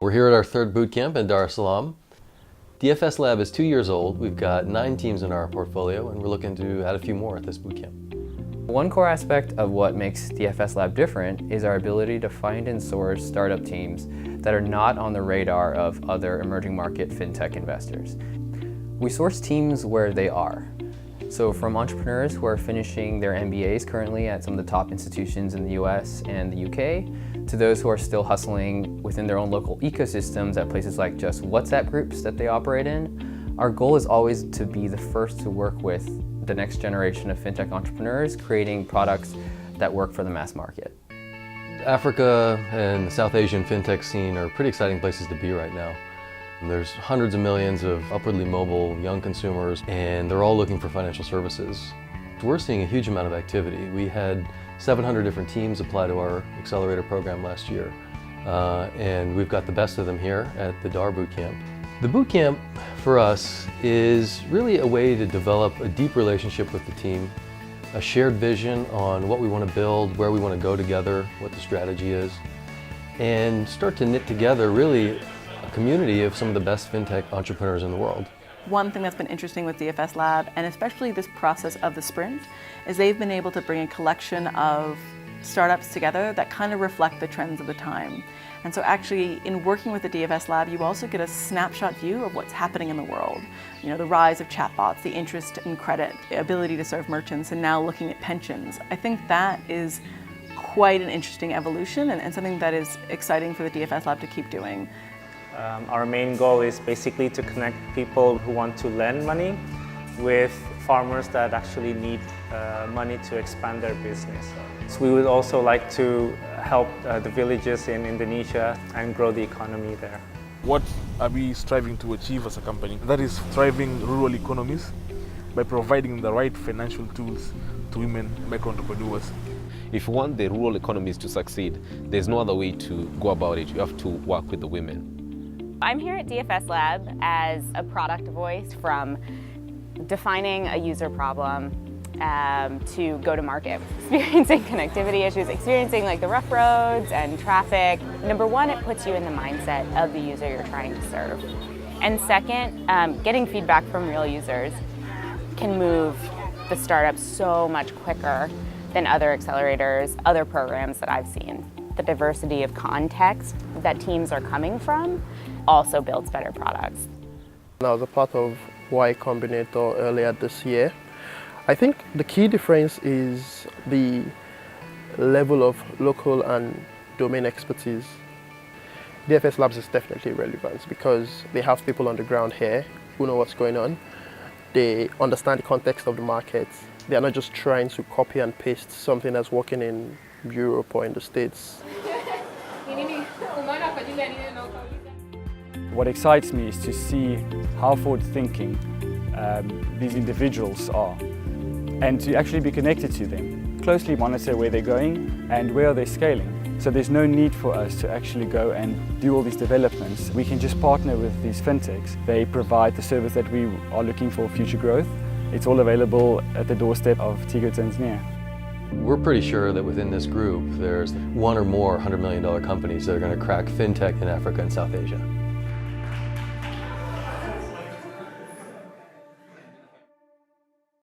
We're here at our third boot camp in Dar es Salaam. DFS Lab is 2 years old. We've got 9 teams in our portfolio, and we're looking to add a few more at this boot camp. One core aspect of what makes DFS Lab different is our ability to find and source startup teams that are not on the radar of other emerging market fintech investors. We source teams where they are. So from entrepreneurs who are finishing their MBAs currently at some of the top institutions in the US and the UK, to those who are still hustling within their own local ecosystems at places like just WhatsApp groups that they operate in. Our goal is always to be the first to work with the next generation of fintech entrepreneurs, creating products that work for the mass market. Africa and the South Asian fintech scene are pretty exciting places to be right now. There's hundreds of millions of upwardly mobile young consumers, and they're all looking for financial services. We're seeing a huge amount of activity. We had 700 different teams apply to our accelerator program last year, and we've got the best of them here at the DAR boot camp. The boot camp for us is really a way to develop a deep relationship with the team, a shared vision on what we want to build, where we want to go together, what the strategy is, and start to knit together really a community of some of the best fintech entrepreneurs in the world. One thing that's been interesting with DFS Lab, and especially this process of the sprint, is they've been able to bring a collection of startups together that kind of reflect the trends of the time. And so actually, in working with the DFS Lab, you also get a snapshot view of what's happening in the world. You know, the rise of chatbots, the interest in credit, the ability to serve merchants, and now looking at pensions. I think that is quite an interesting evolution and something that is exciting for the DFS Lab to keep doing. Our main goal is basically to connect people who want to lend money with farmers that actually need money to expand their business. So we would also like to help the villages in Indonesia and grow the economy there. What are we striving to achieve as a company? That is thriving rural economies by providing the right financial tools to women micro-entrepreneurs. If you want the rural economies to succeed, there's no other way to go about it. You have to work with the women. I'm here at DFS Lab as a product voice, from defining a user problem to go to market, experiencing connectivity issues, experiencing like the rough roads and traffic. Number one, it puts you in the mindset of the user you're trying to serve. And second, getting feedback from real users can move the startup so much quicker than other accelerators, other programs that I've seen. The diversity of context that teams are coming from also builds better products. I was a part of Y Combinator earlier this year. I think the key difference is the level of local and domain expertise. DFS Labs is definitely relevant because they have people on the ground here who know what's going on. They understand the context of the market. They are not just trying to copy and paste something that's working in Europe or in the States. What excites me is to see how forward-thinking these individuals are, and to actually be connected to them, closely monitor where they're going and where are they scaling. So there's no need for us to actually go and do all these developments. We can just partner with these fintechs. They provide the service that we are looking for future growth. It's all available at the doorstep of Tigo Tanzania. We're pretty sure that within this group, there's one or more $100 million companies that are going to crack fintech in Africa and South Asia.